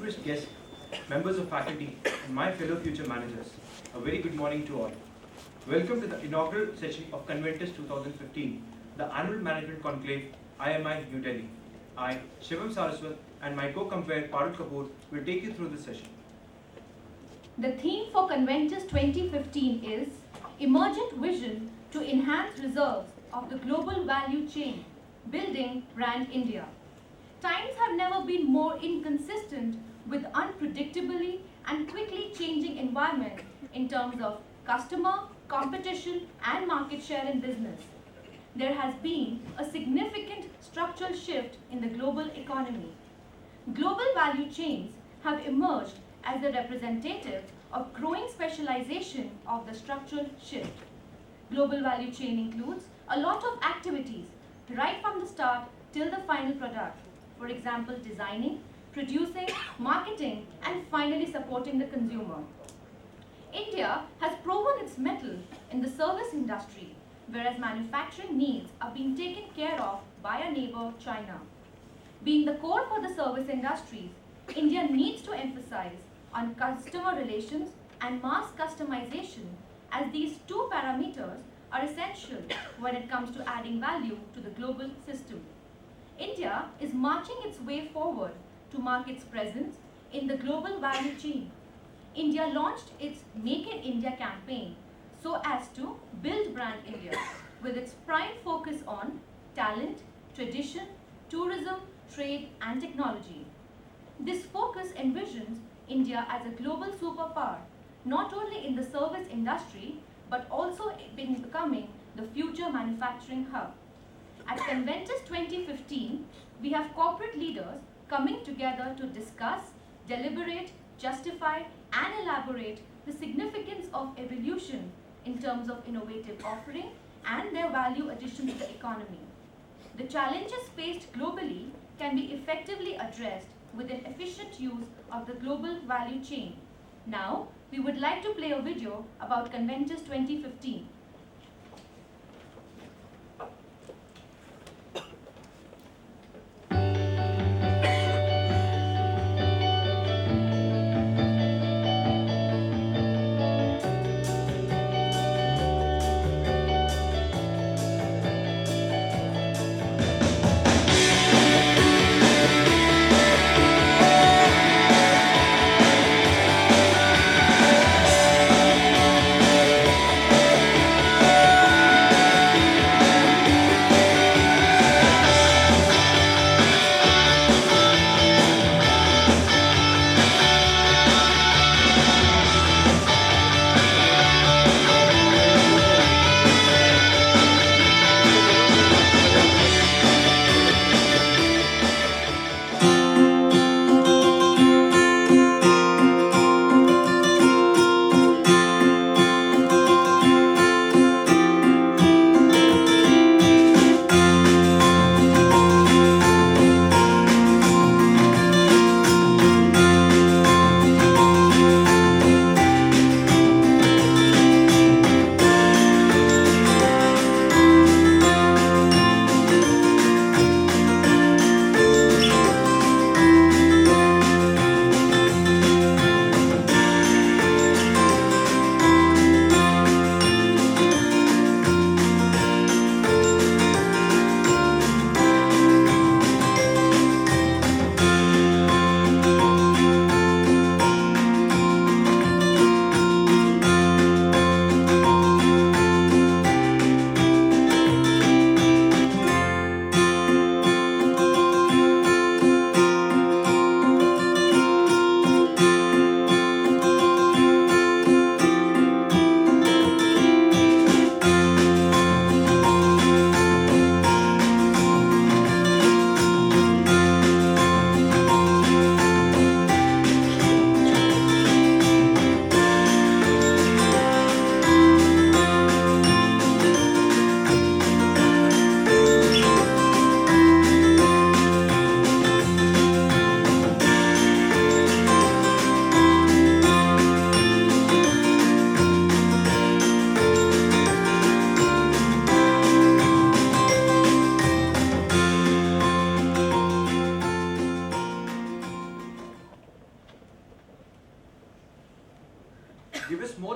distinguished guests, members of faculty, and my fellow future managers, a very good morning to all. Welcome to the inaugural session of Conventus 2015, the annual management conclave IMI New Delhi. I, Shivam Saraswat, and my co-compare Parul Kapoor will take you through this session. The theme for Conventus 2015 is Emergent Vision to Enhance Reserves of the Global Value Chain, Building Brand India. Times have never been more inconsistent with unpredictably and quickly changing environment in terms of customer, competition and market share in business. There has been a significant structural shift in the global economy. Global value chains have emerged as the representative of growing specialization of the structural shift. Global value chain includes a lot of activities right from the start till the final product. For example, designing, producing, marketing, and finally supporting the consumer. India has proven its mettle in the service industry, whereas manufacturing needs are being taken care of by our neighbor China. Being the core for the service industries, India needs to emphasize on customer relations and mass customization, as these two parameters are essential when it comes to adding value to the global system. India is marching its way forward to mark its presence in the global value chain. India launched its Make in India campaign so as to build brand India with its prime focus on talent, tradition, tourism, trade and technology. This focus envisions India as a global superpower, not only in the service industry but also in becoming the future manufacturing hub. At Conventus 2015, we have corporate leaders coming together to discuss, deliberate, justify and elaborate the significance of evolution in terms of innovative offering and their value addition to the economy. The challenges faced globally can be effectively addressed with an efficient use of the global value chain. Now, we would like to play a video about Conventus 2015.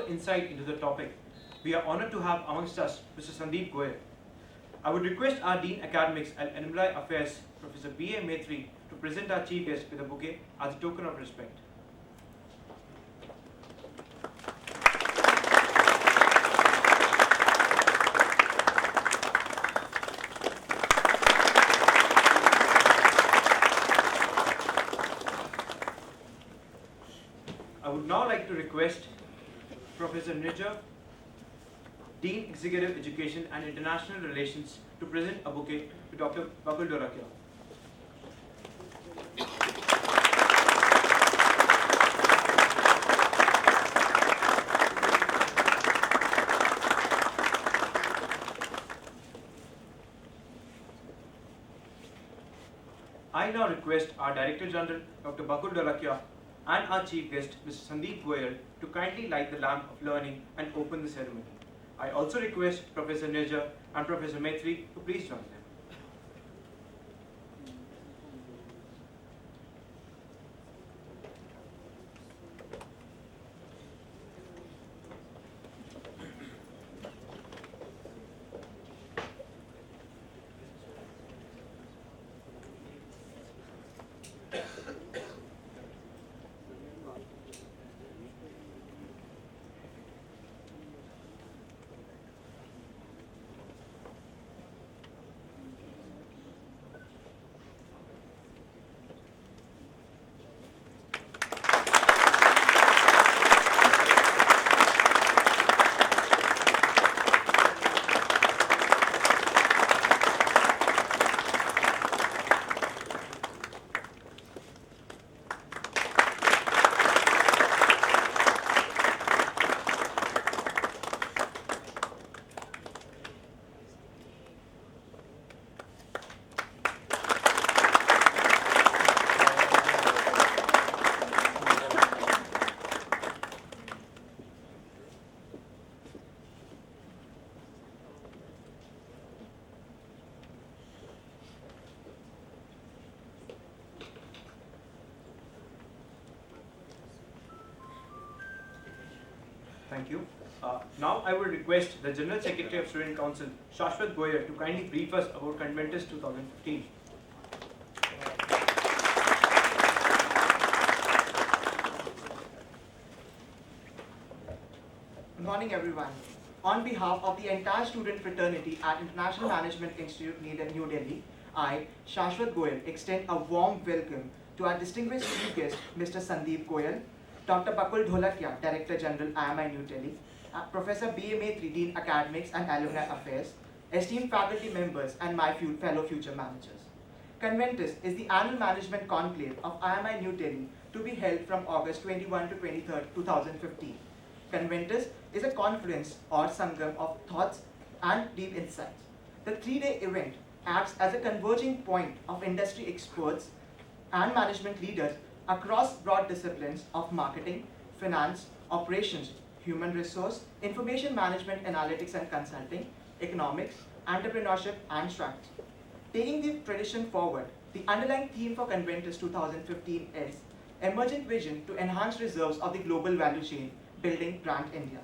insight into the topic, we are honored to have amongst us Mr. Sandeep Goyal. I would request our Dean Academics and Alumni Affairs, Professor B.A. Maitre, to present our chief guest with a bouquet as a token of respect. I would now like to request Professor Nija, Dean Executive Education and International Relations, to present a bouquet to Dr. Bakul Dorakia. I now request our Director General, Dr. Bakul Dorakia, and our Chief Guest, Mr. Sandeep Goyal, to kindly light the lamp of learning and open the ceremony. I also request Professor Nirja and Professor Maitre to please join them. Thank you. Now I will request the General Secretary of Student Council, Shashwat Goyal, to kindly brief us about Conventus 2015. Good morning, everyone. On behalf of the entire student fraternity at International Management Institute, New Delhi, I, Shashwat Goyal, extend a warm welcome to our distinguished chief guest, Mr. Sandeep Goyal, Dr. Bakul Dholakia, Director General, IMI New Delhi, Professor B.A. Maitre, Dean Academics and Alumni Affairs, esteemed faculty members, and my fellow future managers. Conventus is the annual management conclave of IMI New Delhi to be held from August 21 to 23, 2015. Conventus is a conference or sangam of thoughts and deep insights. The three-day event acts as a converging point of industry experts and management leaders across broad disciplines of marketing, finance, operations, human resource, information management, analytics and consulting, economics, entrepreneurship, and strategy. Taking the tradition forward, the underlying theme for Conventus 2015 is Emergent Vision to Enhance Reserves of the Global Value Chain, Building Brand India.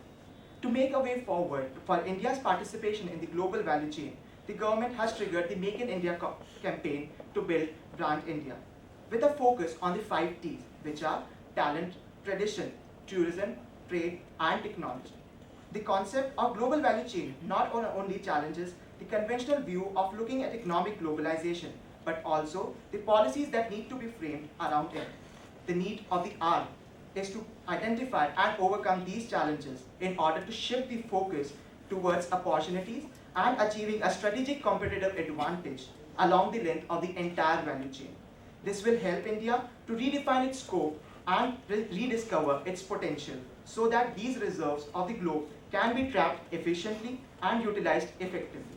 To make a way forward for India's participation in the global value chain, the government has triggered the Make in India campaign to build Brand India, with a focus on the 5 T's, which are talent, tradition, tourism, trade, and technology. The concept of global value chain not only challenges the conventional view of looking at economic globalization, but also the policies that need to be framed around it. The need of the hour is to identify and overcome these challenges in order to shift the focus towards opportunities and achieving a strategic competitive advantage along the length of the entire value chain. This will help India to redefine its scope and rediscover its potential so that these reserves of the globe can be trapped efficiently and utilized effectively.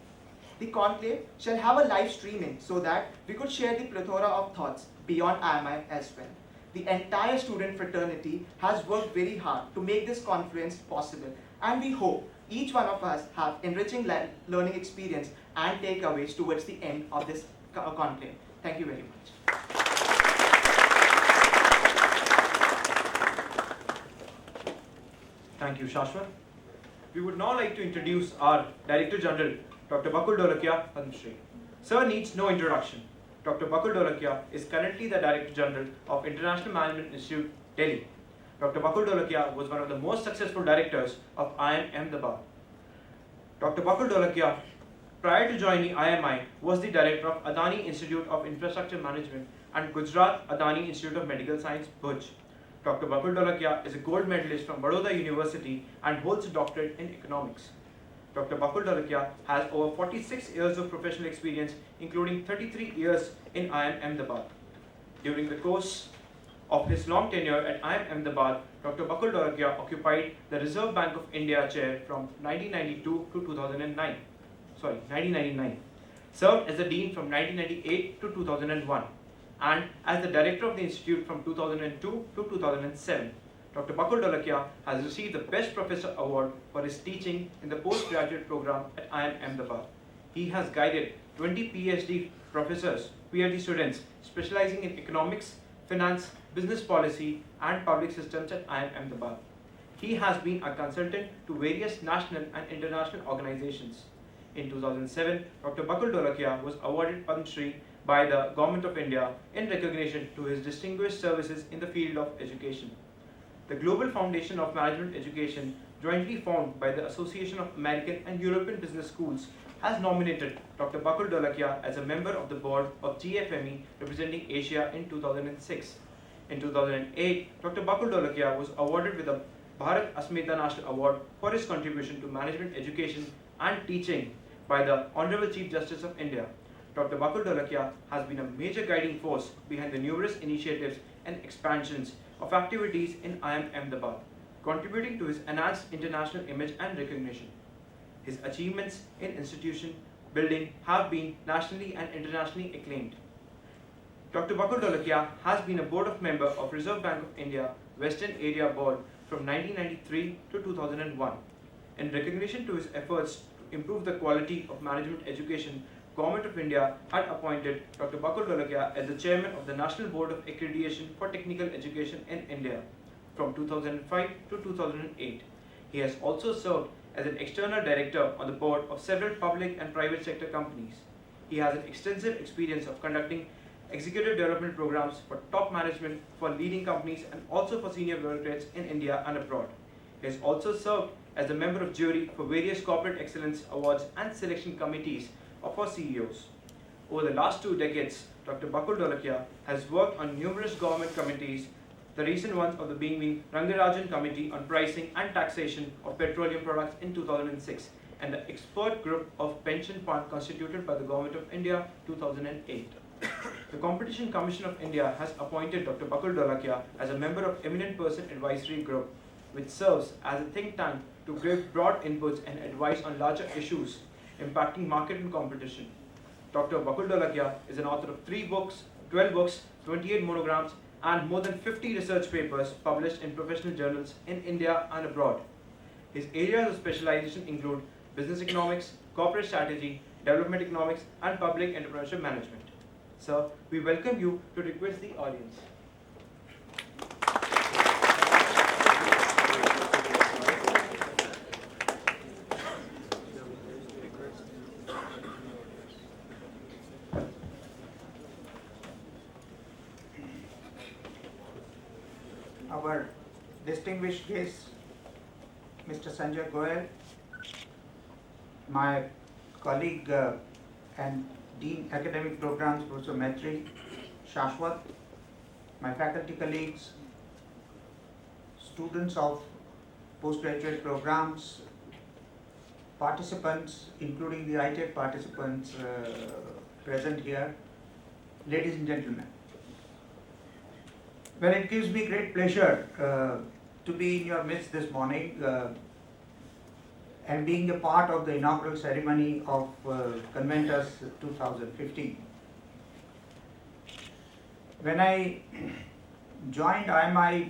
The conclave shall have a live streaming so that we could share the plethora of thoughts beyond IMI as well. The entire student fraternity has worked very hard to make this conference possible, and we hope each one of us have enriching learning experience and takeaways towards the end of this conclave. Thank you very much. Thank you, Shashwat. We would now like to introduce our Director General, Dr. Bakul Dolakia, Padma Shri. Sir needs no introduction. Dr. Bakul Dolakia is currently the Director General of International Management Institute, Delhi. Dr. Bakul Dolakia was one of the most successful directors of IIM Ahmedabad. Dr. Bakul Dolakia, prior to joining IMI, was the director of Adani Institute of Infrastructure Management and Gujarat Adani Institute of Medical Science, Bhuj. Dr. Bakul Dolakia is a gold medalist from Baroda University and holds a doctorate in economics. Dr. Bakul Dolakia has over 46 years of professional experience, including 33 years in IIM Ahmedabad. During the course of his long tenure at IIM Ahmedabad, Dr. Bakul Dolakia occupied the Reserve Bank of India chair from 1992 to 1999, served as the dean from 1998 to 2001, and as the director of the institute from 2002 to 2007. Dr. Bakul Dolakia has received the Best Professor Award for his teaching in the postgraduate program at IIM Ahmedabad. He has guided 20 PhD professors, PhD students specializing in economics, finance, business policy, and public systems at IIM Ahmedabad. He has been a consultant to various national and international organizations. In 2007, Dr. Bakul Dolakia was awarded Padma Shri by the Government of India in recognition to his distinguished services in the field of education. The Global Foundation of Management Education, jointly formed by the Association of American and European Business Schools, has nominated Dr. Bakul Dolakia as a member of the board of GFME representing Asia in 2006. In 2008, Dr. Bakul Dolakia was awarded with the Bharat Asmita National Award for his contribution to management education and teaching by the Honorable Chief Justice of India. Dr. Bakul Dolakia has been a major guiding force behind the numerous initiatives and expansions of activities in IIM Ahmedabad, contributing to his enhanced international image and recognition. His achievements in institution building have been nationally and internationally acclaimed. Dr. Bakul Dolakia has been a board of member of Reserve Bank of India Western Area Board from 1993 to 2001. In recognition to his efforts to improve the quality of management education, Government of India had appointed Dr. Bakul Dolakia as the chairman of the National Board of Accreditation for Technical Education in India from 2005 to 2008. He has also served as an external director on the board of several public and private sector companies. He has an extensive experience of conducting executive development programs for top management for leading companies and also for senior bureaucrats in India and abroad. He has also served as a member of jury for various corporate excellence awards and selection committees for CEOs. Over the last 2 decades, Dr. Bakul Dolakia has worked on numerous government committees, the recent ones of the being Rangarajan Committee on Pricing and Taxation of Petroleum Products in 2006 and the expert group of pension fund constituted by the Government of India 2008. The Competition Commission of India has appointed Dr. Bakul Dolakia as a member of Eminent Person Advisory Group, which serves as a think tank to give broad inputs and advice on larger issues impacting market and competition. Dr. Bakul Dolakia is an author of 3 books, 12 books, 28 monograms, and more than 50 research papers published in professional journals in India and abroad. His areas of specialization include business economics, corporate strategy, development economics, and public entrepreneurship management. Sir, we welcome you to request the audience. Our distinguished guest, Mr. Sanjay Goel, my colleague and Dean Academic Programs, Professor Maitri, Shashwat, my faculty colleagues, students of postgraduate programs, participants, including the ITEC participants present here, ladies and gentlemen. Well, it gives me great pleasure to be in your midst this morning and being a part of the inaugural ceremony of Conventus 2015. When I joined IMI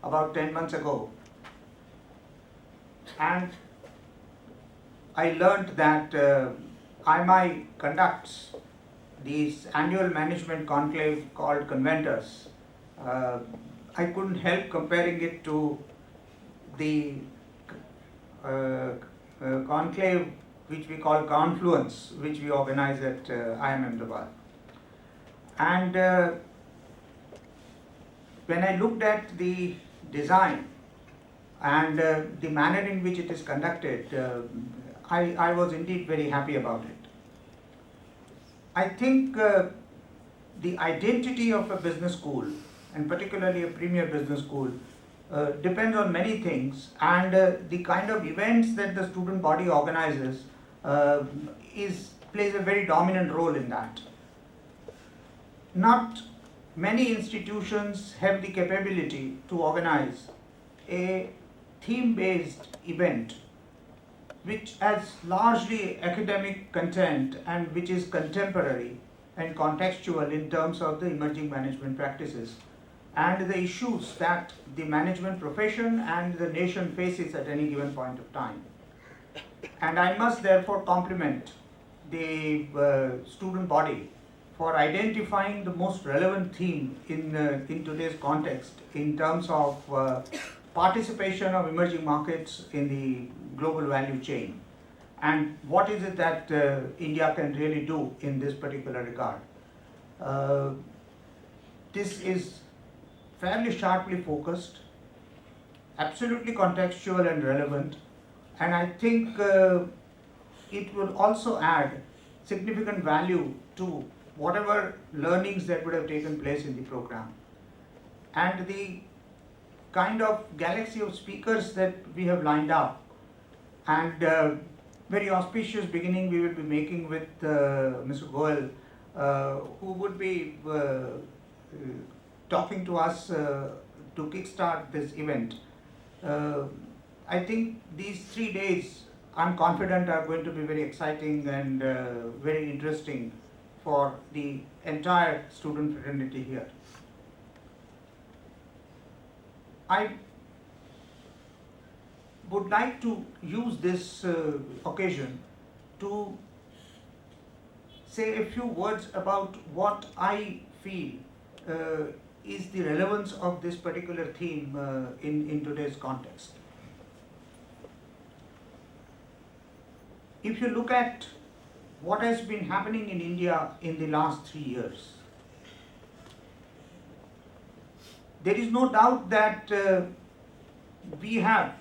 about 10 months ago, and I learned that IMI conducts this annual management conclave called Conventus. I couldn't help comparing it to the conclave which we call Confluence, which we organize at IIM Ahmedabad. And when I looked at the design and the manner in which it is conducted, I was indeed very happy about it. I think the identity of a business school, and particularly a premier business school, depends on many things, and the kind of events that the student body organizes plays a very dominant role in that. Not many institutions have the capability to organize a theme-based event which has largely academic content and which is contemporary and contextual in terms of the emerging management practices and the issues that the management profession and the nation faces at any given point of time. And I must therefore compliment the student body for identifying the most relevant theme in today's context in terms of participation of emerging markets in the global value chain, and what is it that India can really do in this particular regard. This is fairly sharply focused, absolutely contextual and relevant, and I think it will also add significant value to whatever learnings that would have taken place in the program. And the kind of galaxy of speakers that we have lined up, and very auspicious beginning we will be making with Mr. Goel, who would be talking to us to kickstart this event. I think these 3 days, I'm confident, are going to be very exciting and very interesting for the entire student fraternity here. I would like to use this occasion to say a few words about what I feel is the relevance of this particular theme in today's context. If you look at what has been happening in India in the last 3 years, there is no doubt that we have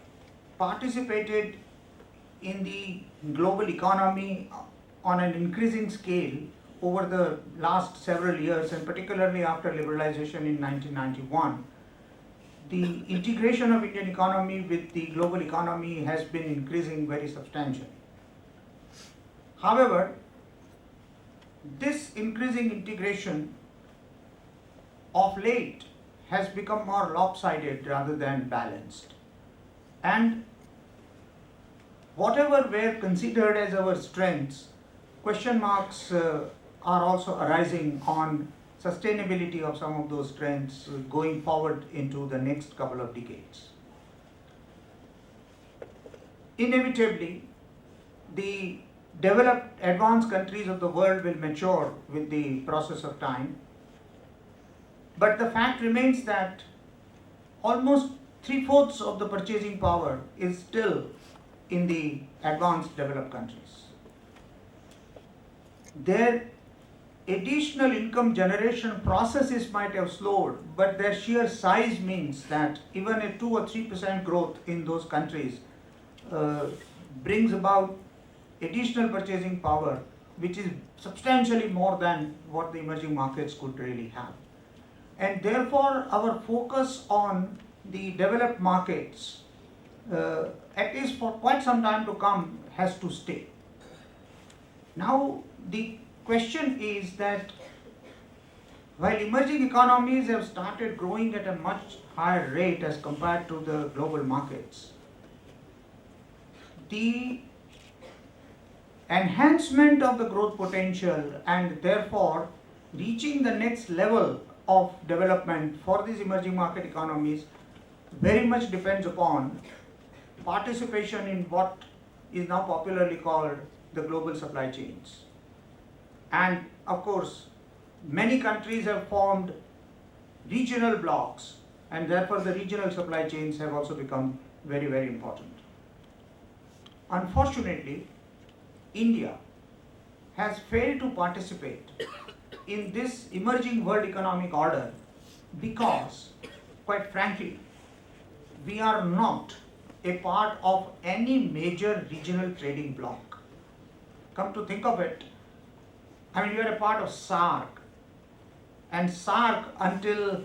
participated in the global economy on an increasing scale over the last several years, and particularly after liberalization in 1991. The integration of Indian economy with the global economy has been increasing very substantially. However, this increasing integration of late has become more lopsided rather than balanced. And whatever were considered as our strengths, question marks are also arising on sustainability of some of those strengths going forward into the next couple of decades. Inevitably, the developed, advanced countries of the world will mature with the process of time. But the fact remains that almost 3/4 of the purchasing power is still in the advanced developed countries. Their additional income generation processes might have slowed, but their sheer size means that even a 2 or 3% growth in those countries brings about additional purchasing power, which is substantially more than what the emerging markets could really have. And therefore, our focus on the developed markets, at least for quite some time to come, has to stay. Now, the question is that while emerging economies have started growing at a much higher rate as compared to the global markets, the enhancement of the growth potential and therefore reaching the next level of development for these emerging market economies very much depends upon participation in what is now popularly called the global supply chains. And of course, many countries have formed regional blocks, and therefore the regional supply chains have also become very, very important. Unfortunately, India has failed to participate in this emerging world economic order because, quite frankly, we are not a part of any major regional trading bloc. Come to think of it, I mean, we are a part of SAARC, and SAARC, until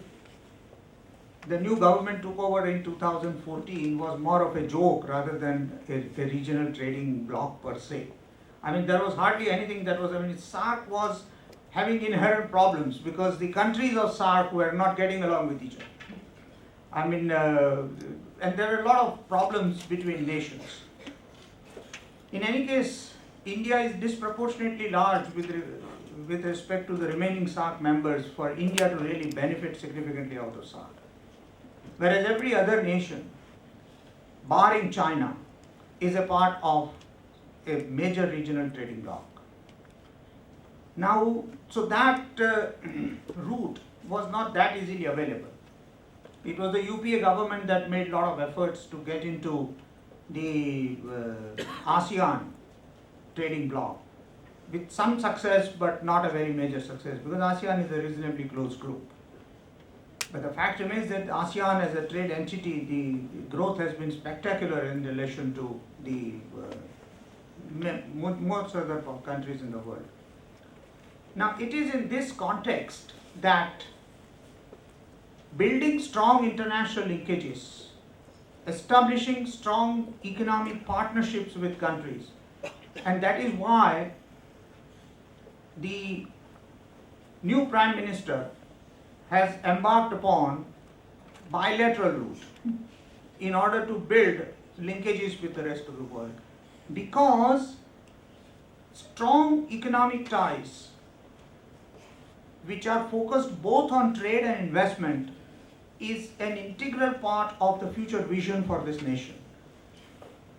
the new government took over in 2014, was more of a joke rather than a regional trading bloc per se. I mean, there was hardly anything that was, I mean, SAARC was having inherent problems because the countries of SAARC were not getting along with each other. I mean, and there are a lot of problems between nations. In any case, India is disproportionately large with respect to the remaining SAARC members for India to really benefit significantly out of SAARC. Whereas every other nation, barring China, is a part of a major regional trading bloc. Now, so that route was not that easily available. It was the UPA government that made a lot of efforts to get into the ASEAN trading bloc, with some success but not a very major success, because ASEAN is a reasonably close group. But the fact remains that ASEAN as a trade entity, the growth has been spectacular in relation to the most other countries in the world. Now, it is in this context that building strong international linkages, establishing strong economic partnerships with countries, and that is why the new Prime Minister has embarked upon bilateral route in order to build linkages with the rest of the world, because strong economic ties which are focused both on trade and investment is an integral part of the future vision for this nation.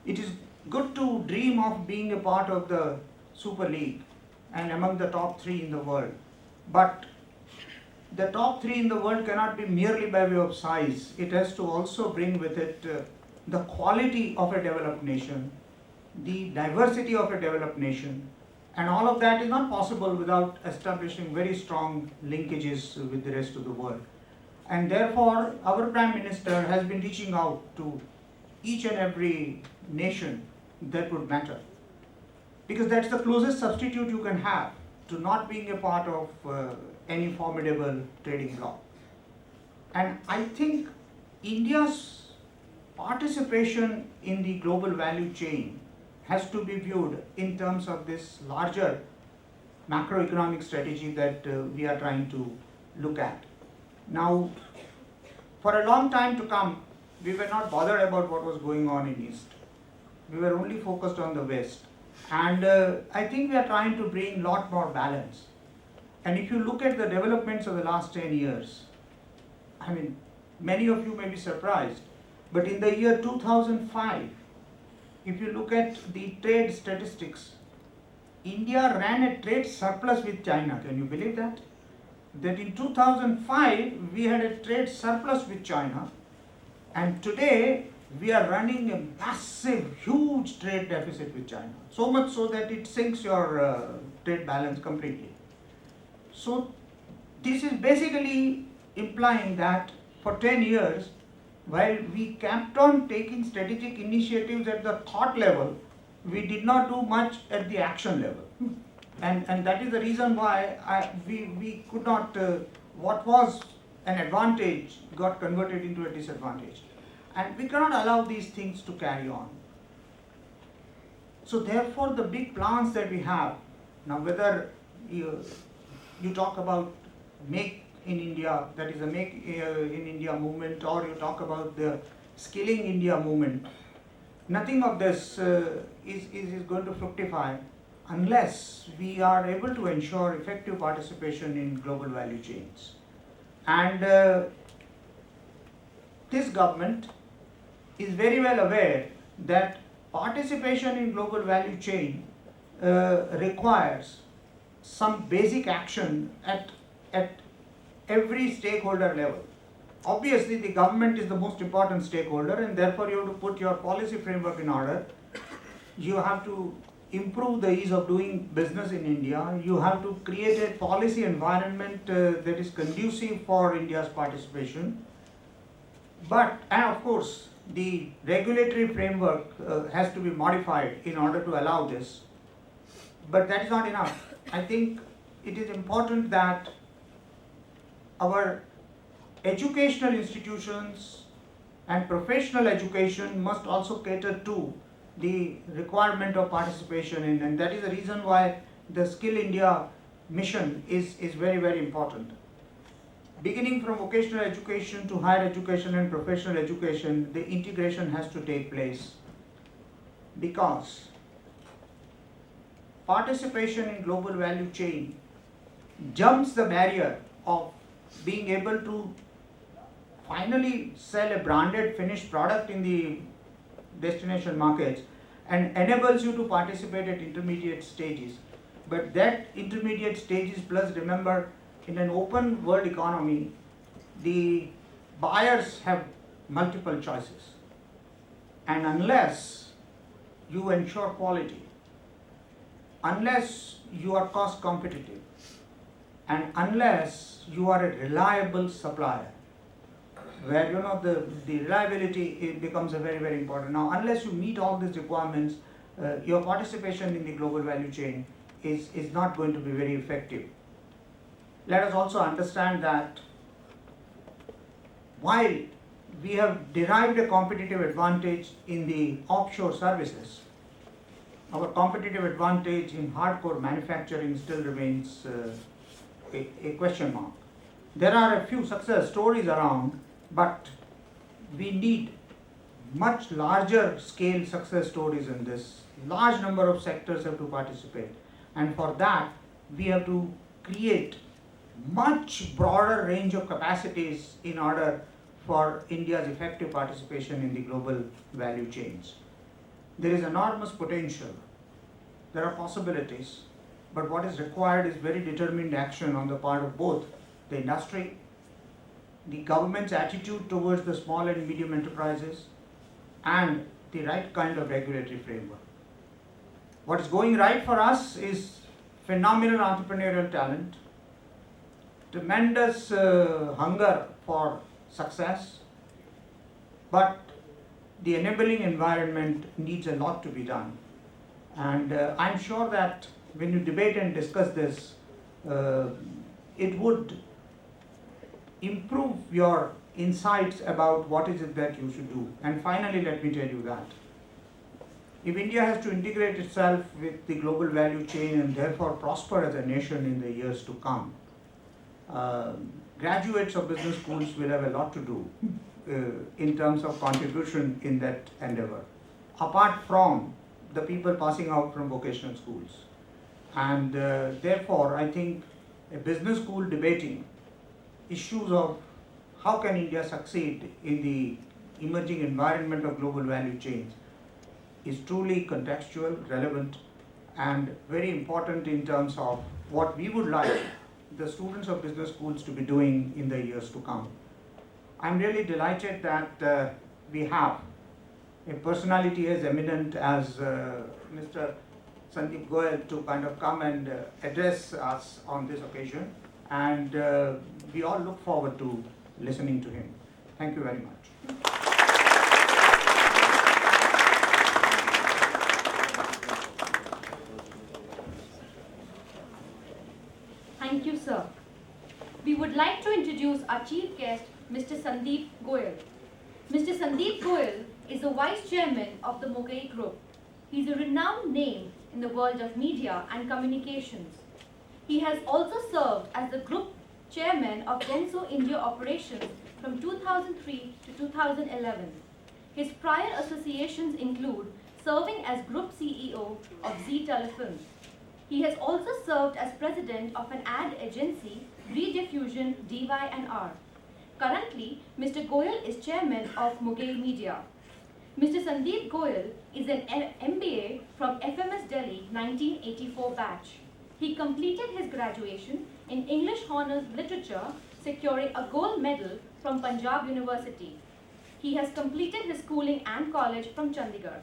It is good to dream of being a part of the Super League and among the top 3 in the world, but the top 3 in the world cannot be merely by way of size. It has to also bring with it the quality of a developed nation, the diversity of a developed nation, and all of that is not possible without establishing very strong linkages with the rest of the world. And therefore, our Prime Minister has been reaching out to each and every nation that would matter, because that's the closest substitute you can have to not being a part of any formidable trading bloc. And I think India's participation in the global value chain has to be viewed in terms of this larger macroeconomic strategy that we are trying to look at. Now, for a long time to come, we were not bothered about what was going on in East. We were only focused on the West. And I think we are trying to bring a lot more balance. And if you look at the developments of the last 10 years, I mean, many of you may be surprised, but in the year 2005, if you look at the trade statistics, India ran a trade surplus with China. Can you believe that? That in 2005, we had a trade surplus with China, and today we are running a massive, huge trade deficit with China. So much so that it sinks your trade balance completely. So this is basically implying that for 10 years, while we kept on taking strategic initiatives at the thought level, we did not do much at the action level. And that is the reason why we could not, what was an advantage got converted into a disadvantage. And we cannot allow these things to carry on. So therefore, the big plans that we have, now whether you talk about Make in India, that is a Make in India movement, or you talk about the Skilling India movement, nothing of this is going to fructify unless we are able to ensure effective participation in global value chains. And this government is very well aware that participation in global value chain requires some basic action at every stakeholder level. obviously the government is the most important stakeholder, and therefore you have to put your policy framework in order. You have to improve the ease of doing business in India. You have to create a policy environment that is conducive for India's participation. And of course, the regulatory framework has to be modified in order to allow this. But that is not enough. I think it is important that our educational institutions and professional education must also cater to the requirement of participation in, and that is the reason why the Skill India mission is very, very important. Beginning from vocational education to higher education and professional education, the integration has to take place, because participation in global value chain jumps the barrier of being able to finally sell a branded finished product in the destination markets and enables you to participate at intermediate stages. But that intermediate stages, plus remember, in an open world economy, the buyers have multiple choices. And unless you ensure quality, unless you are cost competitive, and unless you are a reliable supplier, where the reliability it becomes a very, very important. Now, unless you meet all these requirements, your participation in the global value chain is not going to be very effective. Let us also understand that while we have derived a competitive advantage in the offshore services, our competitive advantage in hardcore manufacturing still remains a question mark. There are a few success stories around, but we need much larger scale success stories in this. Large number of sectors have to participate, and for that we have to create much broader range of capacities in order for India's effective participation in the global value chains. There is enormous potential, there are possibilities, but what is required is very determined action on the part of both the industry, the government's attitude towards the small and medium enterprises, and the right kind of regulatory framework. What is going right for us is phenomenal entrepreneurial talent, tremendous hunger for success, but the enabling environment needs a lot to be done. And I'm sure that when you debate and discuss this, it would improve your insights about what is it that you should do. And finally, let me tell you that if India has to integrate itself with the global value chain and therefore prosper as a nation in the years to come, graduates of business schools will have a lot to do in terms of contribution in that endeavor, apart from the people passing out from vocational schools. And therefore, I think a business school debating issues of how can India succeed in the emerging environment of global value chains is truly contextual, relevant, and very important in terms of what we would like the students of business schools to be doing in the years to come. I'm really delighted that we have a personality as eminent as Mr. Sandeep Goyal to kind of come and address us on this occasion, and we all look forward to listening to him. Thank you very much. Thank you, sir. We would like to introduce our chief guest, Mr. Sandeep Goyal. Mr. Sandeep Goyal is the Vice Chairman of the Mugai Group. He is a renowned name in the world of media and communications. He has also served as the Group Chairman of Denso India Operations from 2003 to 2011. His prior associations include serving as Group CEO of Zee Telefilms. He has also served as President of an ad agency, Rediffusion DY&R. Currently, Mr. Goyal is Chairman of Mugai Media. Mr. Sandeep Goyal is an MBA from FMS Delhi 1984 batch. He completed his graduation in English Honours Literature securing a gold medal from Punjab University. He has completed his schooling and college from Chandigarh.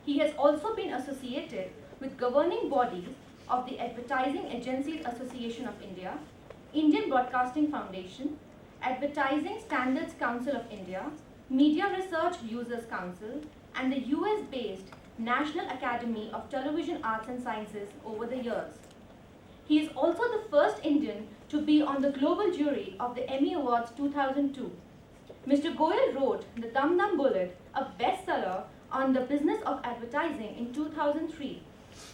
He has also been associated with governing bodies of the Advertising Agencies Association of India, Indian Broadcasting Foundation, Advertising Standards Council of India, Media Research Users Council, and the US-based National Academy of Television Arts and Sciences over the years. He is also the first Indian to be on the global jury of the Emmy Awards 2002. Mr. Goyal wrote The Dum Dum Bullet, a bestseller on the business of advertising in 2003.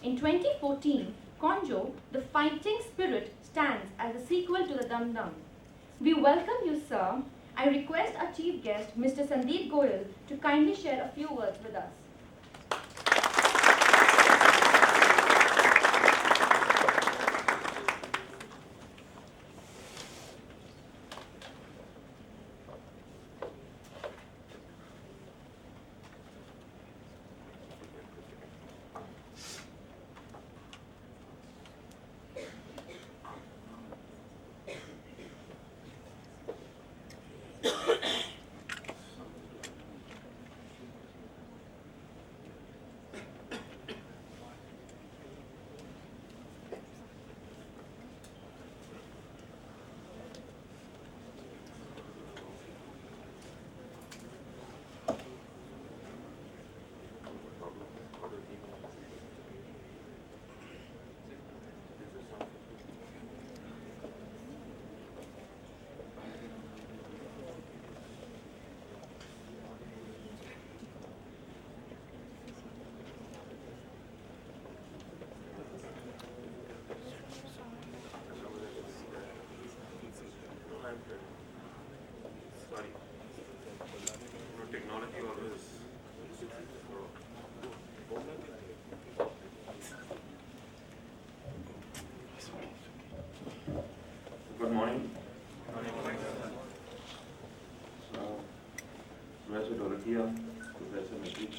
In 2014, Conjo, The Fighting Spirit, stands as a sequel to The Dum Dum. We welcome you, sir. I request our chief guest, Mr. Sandeep Goyal, to kindly share a few words with us. Sorry. Technology always. Good morning. Professor Dorothea, Professor Mati,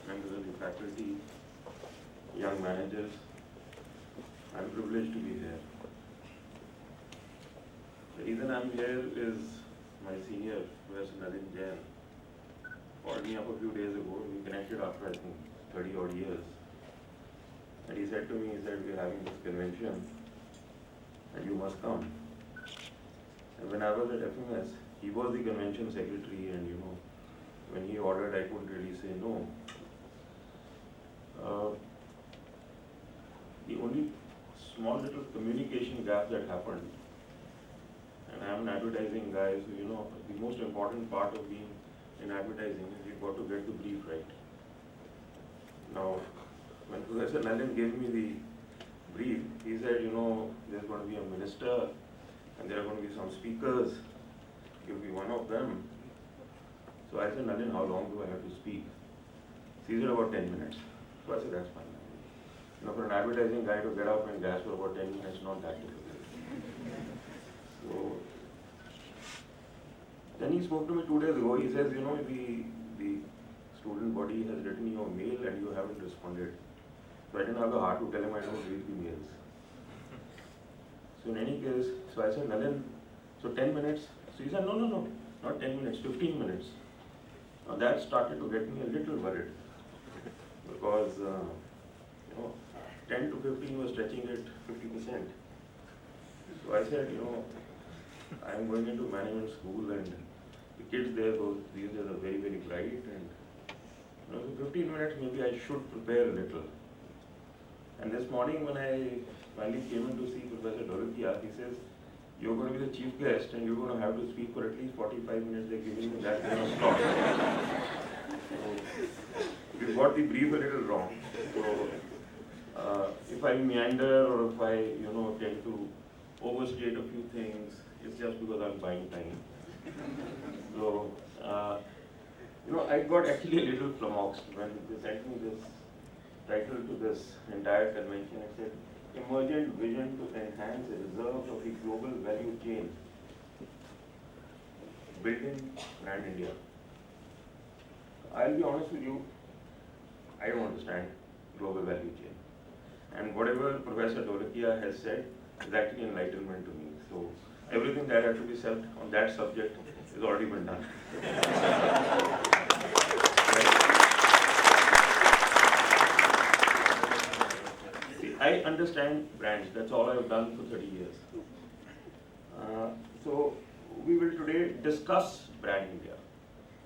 members of the faculty, young managers, I'm privileged to be here. The reason I'm here is my senior, Professor Nalin Jain, called me up a few days ago. We connected after, I think, 30 odd years. And he said to me, we're having this convention and you must come. And when I was at FMS, he was the convention secretary, and when he ordered, I couldn't really say no. The only small little communication gap that happened, and I'm an advertising guy, so the most important part of being in advertising is you've got to get the brief right. Now, when Professor Nalin gave me the brief, he said, there's going to be a minister and there are going to be some speakers. You'll be one of them. So I said, Nalin, how long do I have to speak? So he said, about 10 minutes. So I said, that's fine. For an advertising guy to get up and gas for about 10 minutes, not that difficult. So then he spoke to me 2 days ago. He says, the student body has written you a mail and you haven't responded. So I didn't have the heart to tell him I don't read the mails. So in any case, so I said, Nalin, so 10 minutes. So he said, no, not 10 minutes, 15 minutes. Now that started to get me a little worried because, 10 to 15 was stretching it 50%. So I said, I am going into management school and the kids there, these days are very, very bright, and so 15 minutes maybe I should prepare a little. And this morning when I finally came in to see Professor Dorothea, he says, you're going to be the chief guest and you're going to have to speak for at least 45 minutes. They're giving me that kind of slot. So we got the brief a little wrong. So if I meander or if I tend to overstate a few things, it's just because I'm buying time. So I got actually a little flummoxed when they sent me this title to this entire convention. It said, Emergent Vision to Enhance the Reserves of the Global Value Chain, Building Brand India. I'll be honest with you, I don't understand global value chain. And whatever Professor Dorothea has said is actually enlightenment to me. So everything that had to be said on that subject has already been done. See, I understand brands. That's all I've done for 30 years. So we will today discuss Brand India.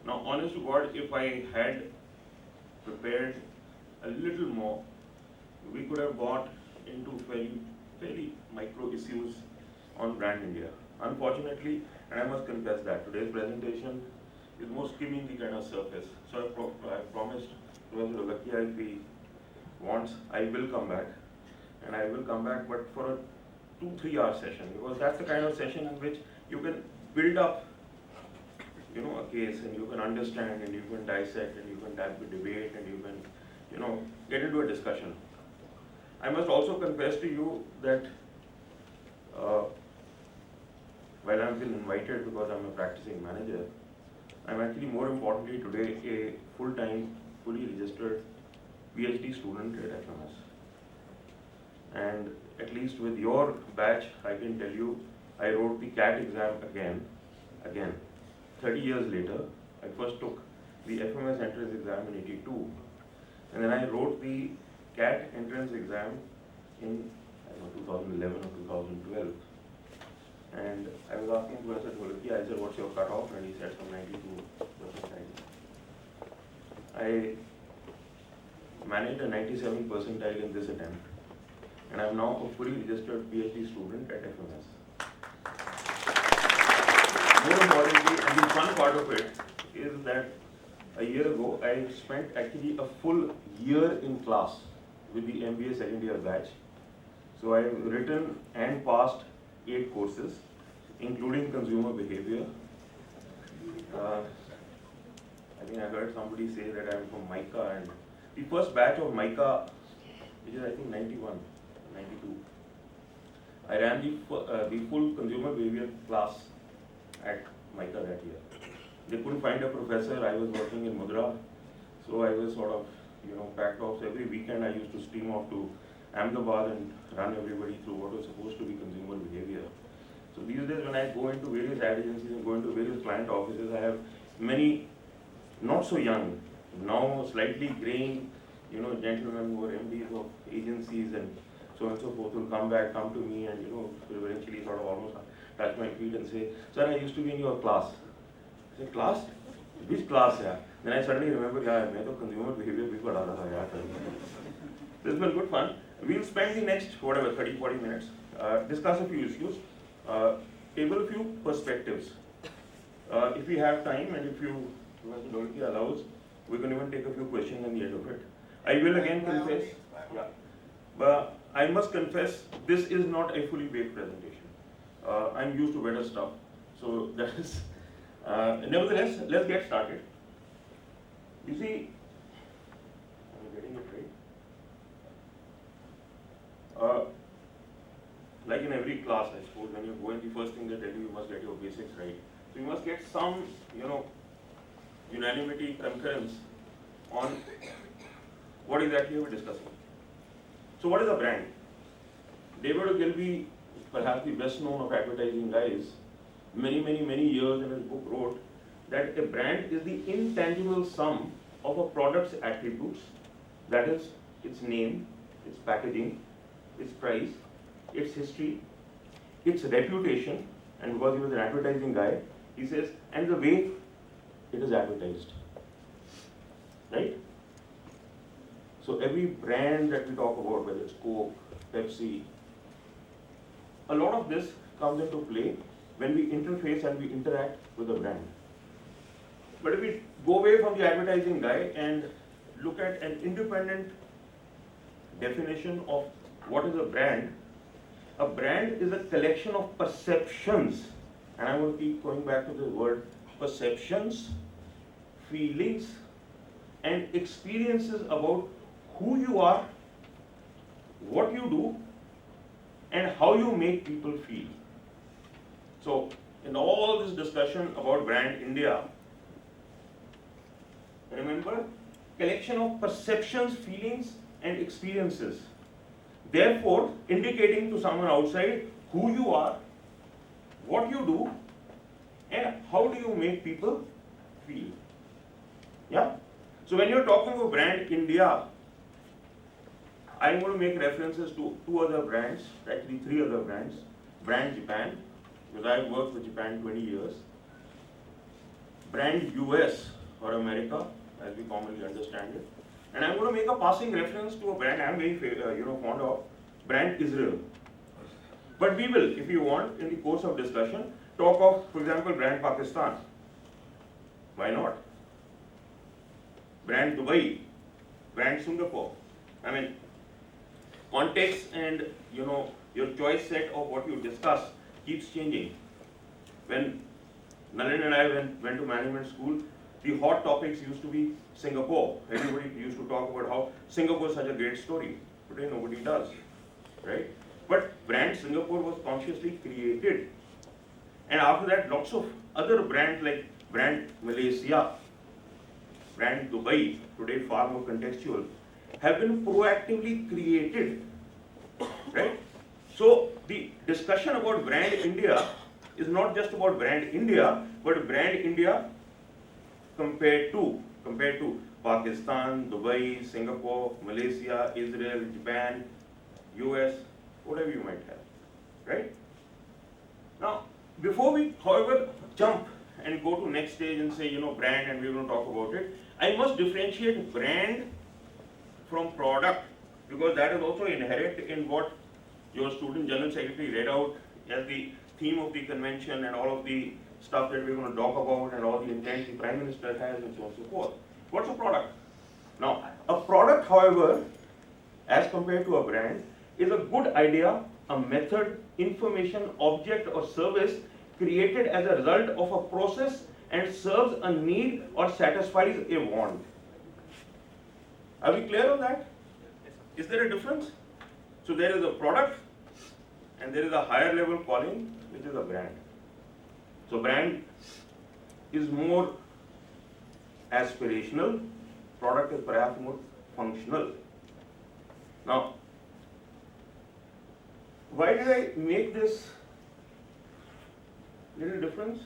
Now, honest to God, if I had prepared a little more, we could have got into fairly micro issues on Brand India. Unfortunately, and I must confess that today's presentation is more skimming the kind of surface. So I promised Professor Lakia, if he wants, I will come back. And I will come back, but for a 2-3 hour session, because that's the kind of session in which you can build up, a case, and you can understand, and you can dissect, and you can debate, and you can, get into a discussion. I must also confess to you that while I've been invited because I'm a practicing manager, I'm actually more importantly today a full-time, fully registered PhD student at FMS. And at least with your batch, I can tell you, I wrote the CAT exam again. 30 years later, I first took the FMS entrance exam in '82, and then I wrote the CAT entrance exam in 2011 or 2012. And I was asking Professor Dholaki, I said, what's your cutoff? And he said some 92%. I managed a 97th percentile in this attempt, and I'm now a fully registered PhD student at FMS. More importantly, and the fun part of it is that a year ago, I spent actually a full year in class with the MBA second year batch. So I've written and passed 8 courses, including consumer behavior. I think I heard somebody say that I'm from MICA, and the first batch of MICA, which is I think 91, 92. I ran the full consumer behavior class at MICA that year. They couldn't find a professor. I was working in Mudra, so I was sort of, packed off. So every weekend I used to steam off to Ahmedabad and run everybody through what was supposed to be consumer behavior. So these days when I go into various ad agencies and go into various client offices, I have many not so young, now slightly graying, gentlemen who are MDs of agencies and so on and so forth will come to me and, eventually sort of almost touch my feet and say, sir, I used to be in your class. I say, class? Which class, yeah? Then I suddenly remember, yeah, I made a consumer behavior before. This has been good fun. We'll spend the next, 30-40 minutes, discuss a few issues, table a few perspectives. If we have time and if Professor Dholaki allows, we can even take a few questions at the end of it. I will again confess, but I must confess, this is not a fully baked presentation. I'm used to better stuff, so that is, nevertheless, let's get started. You see, am I getting it right? Like in every class, I suppose, when you go in, the first thing they tell you must get your basics right. So you must get some, unanimity, concurrence on what exactly we're discussing. So what is a brand? David Gilby, perhaps the best known of advertising guys, many years in his book wrote that a brand is the intangible sum of a product's attributes, that is, its name, its packaging, its price, its history, its reputation, and because he was an advertising guy, he says, and the way it is advertised. Right? So every brand that we talk about, whether it's Coke, Pepsi, a lot of this comes into play when we interface and we interact with a brand. But if we go away from the advertising guy and look at an independent definition of what is a brand is a collection of perceptions, and I will keep going back to the word perceptions, feelings, and experiences about who you are, what you do, and how you make people feel. So, in all this discussion about Brand India, remember, collection of perceptions, feelings, and experiences. Therefore, indicating to someone outside who you are, what you do and how do you make people feel. Yeah? So when you're talking about brand India, I'm going to make references to two other brands, actually three other brands. Brand Japan, because I've worked with Japan 20 years. Brand US or America, as we commonly understand it. And I'm going to make a passing reference to a brand I'm very fond of, brand Israel. But we will, if you want, in the course of discussion, talk of, for example, brand Pakistan. Why not? Brand Dubai, brand Singapore. I mean, context and your choice set of what you discuss keeps changing. When Nalin and I went to management school, the hot topics used to be Singapore. Everybody used to talk about how Singapore is such a great story. Today nobody does, right? But brand Singapore was consciously created. And after that, lots of other brands like brand Malaysia, brand Dubai, today far more contextual, have been proactively created, right? So the discussion about brand India is not just about brand India, but brand India compared to Pakistan, Dubai, Singapore, Malaysia, Israel, Japan, US, whatever you might have, right? Now, before we, however, jump and go to next stage and say, brand, and we're going to talk about it, I must differentiate brand from product, because that is also inherent in what your student general secretary read out as the theme of the convention and all of the stuff that we're going to talk about and all the intent the Prime Minister has and so on and so forth. What's a product? Now, a product, however, as compared to a brand, is a good idea, a method, information, object or service created as a result of a process and serves a need or satisfies a want. Are we clear on that? Is there a difference? So there is a product and there is a higher level calling, which is a brand. So brand is more aspirational, product is perhaps more functional. Now, why did I make this little difference?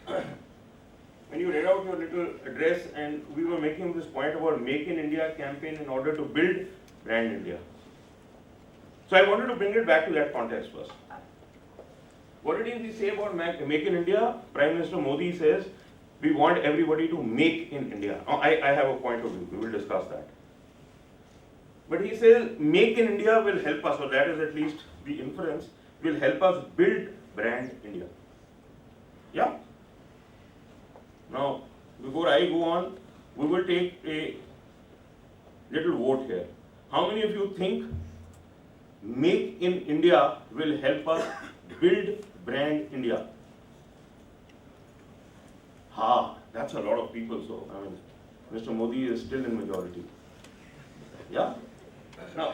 When you read out your little address and we were making this point about Make in India campaign in order to build brand India. So I wanted to bring it back to that context first. What did he say about Make in India? Prime Minister Modi says, we want everybody to make in India. Now, I have a point of view, we will discuss that. But he says, Make in India will help us, or that is at least the inference, will help us build brand India. Yeah? Now, before I go on, we will take a little vote here. How many of you think Make in India will help us build brand India? That's a lot of people, so I mean, Mr. Modi is still in majority. Yeah? Now,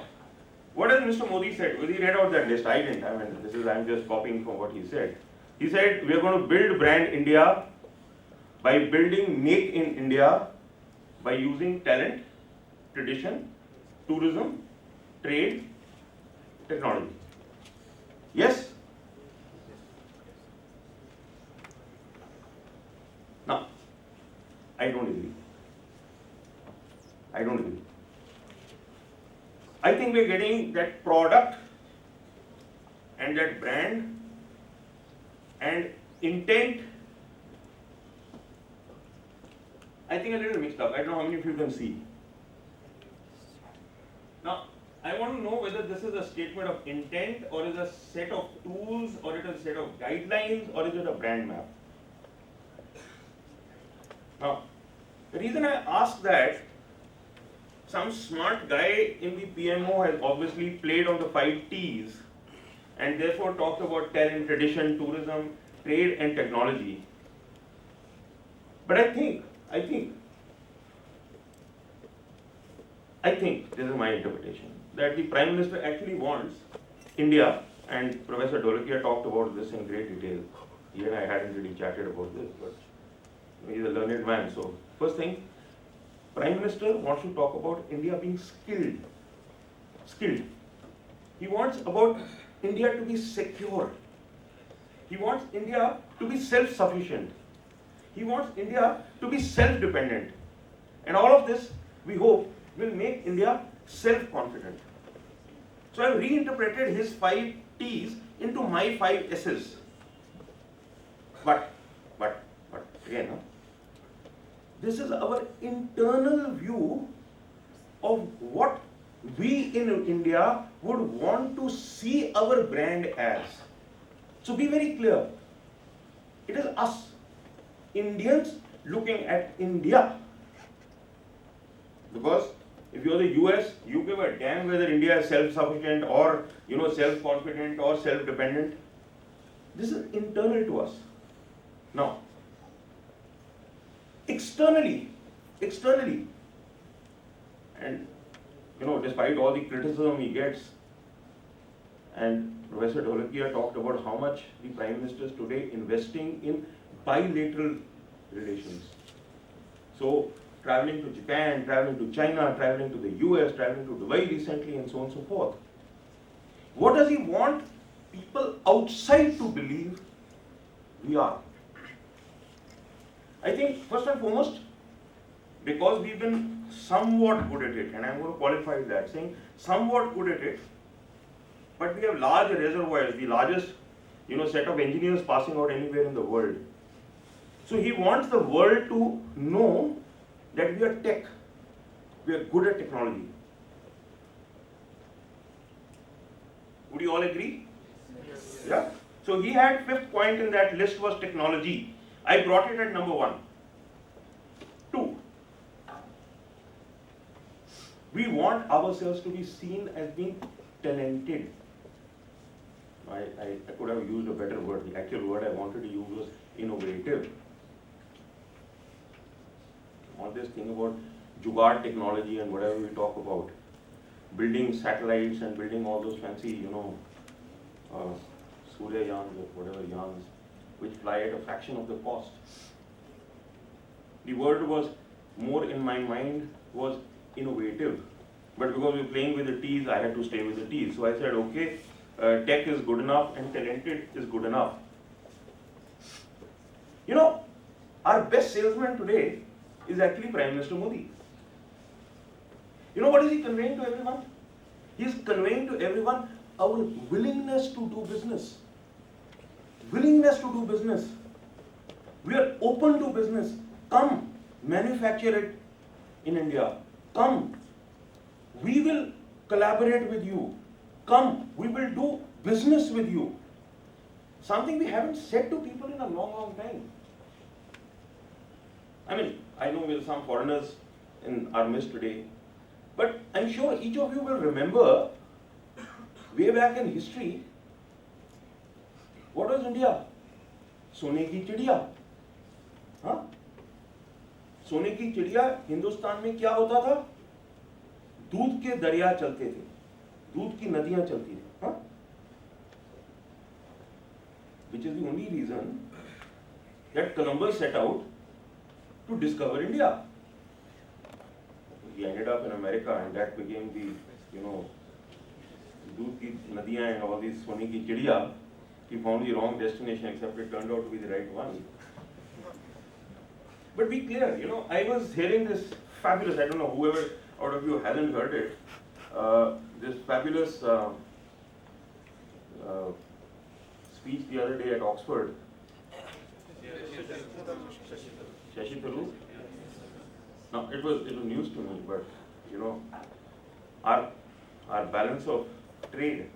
what has Mr. Modi said? Well, he read out that list. I didn't. I mean, I'm just copying from what he said. He said, we are going to build brand India by building Make in India by using talent, tradition, tourism, trade, technology. Yes? Now, I don't agree. I think we're getting that product and that brand and intent, I think a little mixed up. I don't know how many of you can see. Now, I want to know whether this is a statement of intent or is a set of tools or it is a set of guidelines or is it a brand map. Now, the reason I ask that, some smart guy in the PMO has obviously played on the 5 T's and therefore talked about talent, tradition, tourism, trade and technology. But I think, this is my interpretation, that the Prime Minister actually wants India, and Professor Dholakia talked about this in great detail. He and I hadn't really chatted about this, but he's a learned man. So first thing, Prime Minister wants to talk about India being skilled. He wants about India to be secure. He wants India to be self-sufficient. He wants India to be self-dependent. And all of this, we hope, will make India self-confident. So I've reinterpreted his 5 T's into my 5 S's. But again, this is our internal view of what we in India would want to see our brand as. So be very clear. It is us, Indians, looking at India. Because if you're the US, you give a damn whether India is self-sufficient or self-confident or self-dependent. This is internal to us. Now, externally, and despite all the criticism he gets, and Professor Dholakia talked about how much the Prime Minister is today investing in bilateral relations. So, traveling to Japan, traveling to China, traveling to the US, traveling to Dubai recently, and so on and so forth. What does he want people outside to believe we are? I think, first and foremost, because we've been somewhat good at it, and I'm going to qualify that, saying somewhat good at it, but we have large reservoirs, the largest set of engineers passing out anywhere in the world. So he wants the world to know that we are tech, we are good at technology. Would you all agree? Yes. Yeah? So he had 5th point in that list was technology. I brought it at number 1. 2. We want ourselves to be seen as being talented. I could have used a better word. The actual word I wanted to use was innovative. All this thing about jugaad technology and whatever we talk about, building satellites and building all those fancy, Surya yans or whatever yans, which fly at a fraction of the cost. The word was more in my mind was innovative, but because we're playing with the T's, I had to stay with the T's. So I said, okay, tech is good enough and talented is good enough. Our best salesman today is actually Prime Minister Modi. What is he conveying to everyone? He is conveying to everyone our willingness to do business. Willingness to do business. We are open to business. Come, manufacture it in India. Come, we will collaborate with you. Come, we will do business with you. Something we haven't said to people in a long, long time. I know there are some foreigners in our midst today, but I'm sure each of you will remember way back in history, what was India? सोने की चिड़िया, हाँ? सोने की चिड़िया हिंदुस्तान में क्या होता था? दूध के दरिया चलते थे, दूध की नदियां चलती थी, हाँ? Which is the only reason that Columbus set out to discover India. He ended up in America, and that became the, दूध की नदियां and all these सोने की चिड़िया. He found the wrong destination, except it turned out to be the right one. But be clear, I was hearing this fabulous, I don't know, whoever out of you hasn't heard it, this fabulous speech the other day at Oxford. Shashi Tharoor? No, it was news to me, but our balance of trade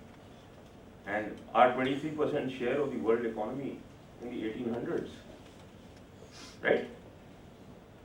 and our 23% share of the world economy in the 1800s, right?